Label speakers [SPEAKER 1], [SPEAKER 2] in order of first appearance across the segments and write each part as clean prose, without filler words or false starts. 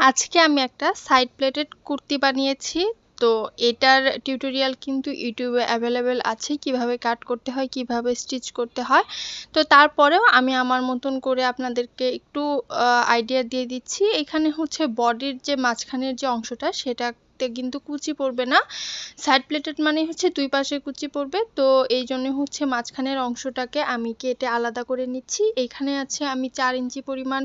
[SPEAKER 1] আজকে আমি একটা সাইড প্লেটেড কুর্তি বানিয়েছি। তো এটার টিউটোরিয়াল কিন্তু ইউটিউবে অ্যাভেলেবেল আছে, কিভাবে কাট করতে হয়, কিভাবে স্টিচ করতে হয়। তো তারপরেও আমি আমার মতন করে আপনাদেরকে একটু আইডিয়া দিয়ে দিচ্ছি। এখানে হচ্ছে বডির যে মাঝখানের যে অংশটা, সেটাতে কিন্তু কুচি পড়বে না। সাইড প্লেটেড মানে হচ্ছে দুই পাশে কুচি পড়বে। তো এই জন্য হচ্ছে মাঝখানের অংশটাকে আমি কেটে আলাদা করে নিচ্ছি। এখানে আছে আমি 4 ইঞ্চি পরিমাণ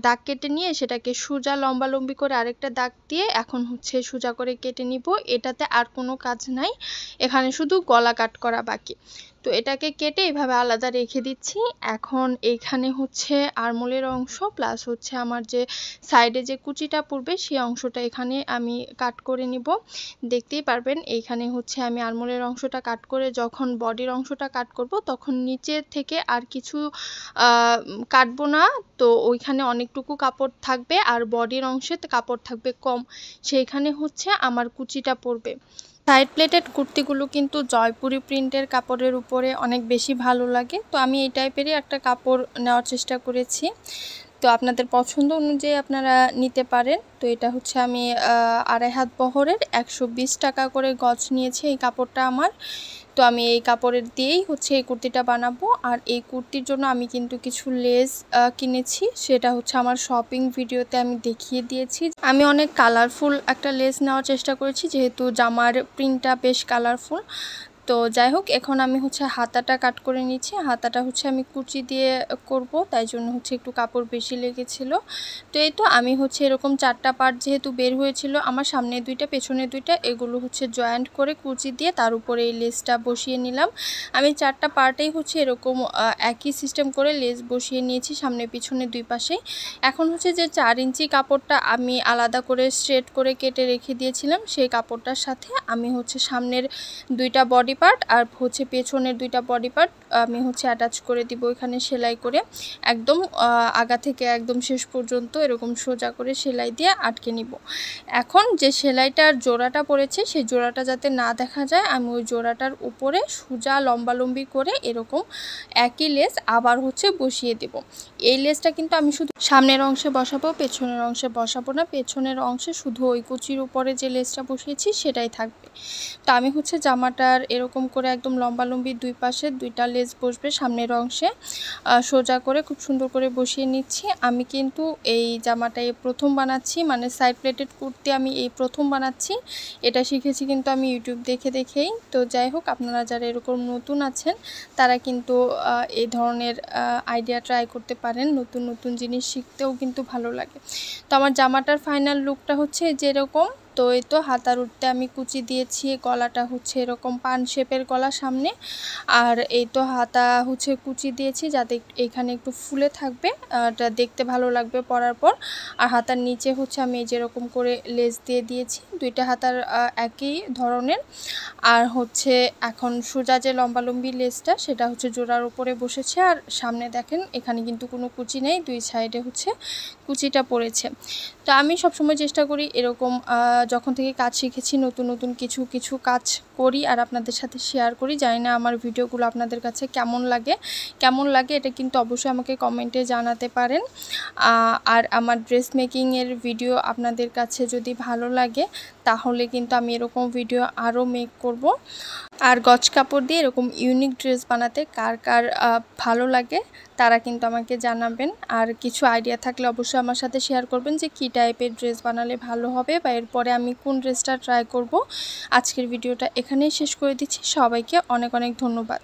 [SPEAKER 1] দাগ কেটে নিয়ে সেটাকে সোজা লম্বালম্বি করে আরেকটা দাগ দিয়ে এখন হচ্ছে সোজা করে কেটে নিব। এটাতে আর কোনো কাজ নাই, এখানে শুধু গলা কাট করা বাকি। তো এটাকে কেটে এভাবে আলাদা রেখে দিচ্ছি। এখন এইখানে হচ্ছে আরমোলের অংশ প্লাস হচ্ছে আমার যে সাইডে যে কুচিটা পড়বে সেই অংশটা এখানে আমি কাট করে নিব। দেখতেই পারবেন এইখানে হচ্ছে আমি আরমোলের অংশটা কাট করে যখন বডির অংশটা কাট করব তখন নিচের থেকে আর কিছু কাটবো না। তো ওইখানে অনেকটুকু কাপড় থাকবে আর বডির অংশে কাপড় থাকবে কম, সেইখানে হচ্ছে আমার কুচিটা পড়বে। সাইড প্লেটেড কুর্তিগুলো কিন্তু জয়পুরি প্রিন্টের কাপড়ের উপরে অনেক বেশি ভালো লাগে। তো আমি এই টাইপেরই একটা কাপড় নেওয়ার চেষ্টা করেছি। তো আপনাদের পছন্দ অনুযায়ী আপনারা নিতে পারেন। তো এটা হচ্ছে আমি 2.5 হাত বহরের 120 টাকা করে গজ নিয়েছি এই কাপড়টা আমার। তো আমি এই কাপড়ের দিয়েই হচ্ছে এই কুর্তিটা বানাবো। আর এই কুর্তির জন্য আমি কিন্তু কিছু লেস কিনেছি, সেটা হচ্ছে আমার শপিং ভিডিওতে আমি দেখিয়ে দিয়েছি। আমি অনেক কালারফুল একটা লেস নেওয়ার চেষ্টা করেছি, যেহেতু জামার প্রিন্টটা বেশ কালারফুল। তো যাই হোক, এখন আমি হচ্ছে হাতাটা কাট করে নিচ্ছি। হাতাটা হচ্ছে আমি কুচি দিয়ে করব, তাই জন্য হচ্ছে একটু কাপড় বেশি লেগেছিল। তো এই তো আমি হচ্ছে এরকম 4টা পার্ট যেহেতু বের হয়েছিল, আমার সামনে 2টা পেছনে 2টা, এগুলো হচ্ছে জয়েন্ট করে কুচি দিয়ে তার উপরে এই লেসটা বসিয়ে নিলাম। আমি 4টা পার্টেই হচ্ছে এরকম একই সিস্টেম করে লেস বসিয়ে নিয়েছি সামনে পিছনে দুই পাশেই। এখন হচ্ছে যে 4 ইঞ্চি কাপড়টা আমি আলাদা করে স্ট্রেট করে কেটে রেখে দিয়েছিলাম, সেই কাপড়টার সাথে আমি হচ্ছে সামনের 2টা বডি পার্ট আর হচ্ছে পেছনের 2টা বডি পার্ট আমি হচ্ছে অ্যাটাচ করে দিব এখানে সেলাই করে। একদম আগা থেকে একদম শেষ পর্যন্ত এরকম সোজা করে সেলাই দিয়ে আটকে নিব। এখন যে সেলাইটার জোড়াটা পড়েছে সেই জোড়াটা যাতে না দেখা যায়, আমি ওই জোড়াটার উপরে সোজা লম্বালম্বি করে এরকম একই লেস আবার হচ্ছে বসিয়ে দেব। এই লেসটা কিন্তু আমি শুধু সামনের অংশে বসাবো, পেছনের অংশে বসাবো না। পেছনের অংশে শুধু ওই কুচির উপরে যে লেসটা বসিয়েছি সেটাই থাকবে। তো আমি হচ্ছে জামাটার এরকম করে একদম লম্বালম্বি দুই পাশে 2টা লেস বসবে সামনের অংশে, সোজা করে খুব সুন্দর করে বসিয়ে নিচ্ছি। আমি কিন্তু এই জামাটাই প্রথম বানাচ্ছি, মানে সাইড প্লেটেড কুর্তি আমি এই প্রথম বানাচ্ছি। এটা শিখেছি কিন্তু আমি ইউটিউব দেখে দেখেই। তো যাই হোক, আপনারা যারা এরকম নতুন আছেন তারা কিন্তু এই ধরনের আইডিয়া ট্রাই করতে পারেন। নতুন নতুন জিনিস শিখতেও কিন্তু ভালো লাগে। তো আমার জামাটার ফাইনাল লুকটা হচ্ছে যেরকম। তো এই তো হাতার উঠতে আমি কুচি দিয়েছি, গলাটা হচ্ছে এরকম পান শেপের গলা সামনে। আর এই তো হাতা হচ্ছে কুচি দিয়েছি যাতে এখানে একটু ফুলে থাকবে, এটা দেখতে ভালো লাগবে পরার পর। আর হাতার নিচে হচ্ছে আমি যেরকম করে লেস দিয়ে দিয়েছি, 2টা হাতার একই ধরনের। আর হচ্ছে এখন সোজা যে লম্বালম্বি লেসটা সেটা হচ্ছে জোড়ার উপরে বসেছে। আর সামনে দেখেন এখানে কিন্তু কোনো কুচি নেই, দুই সাইডে হচ্ছে কুচিটা পড়েছে। তো আমি সবসময় চেষ্টা করি এরকম, যখন থেকে কাজ শিখেছি নতুন নতুন কিছু কাজ করি আর আপনাদের সাথে শেয়ার করি। জানি না আমার ভিডিওগুলো আপনাদের কাছে কেমন লাগে এটা কিন্তু অবশ্যই আমাকে কমেন্টে জানাতে পারেন। আর আমার ড্রেস মেকিংয়ের ভিডিও আপনাদের কাছে যদি ভালো লাগে তাহলে কিন্তু আমি এরকম ভিডিও আরও মেক করব। আর গজ কাপড় দিয়ে এরকম ইউনিক ড্রেস বানাতে কার কার ভালো লাগে তারা কিন্তু আমাকে জানাবেন। আর কিছু আইডিয়া থাকলে অবশ্যই আমার সাথে শেয়ার করবেন যে কী টাইপের ড্রেস বানালে ভালো হবে বা এরপরে আমি কোন ড্রেসটা ট্রাই করব। আজকের ভিডিওটা এখানেই শেষ করে দিচ্ছি। সবাইকে অনেক অনেক ধন্যবাদ।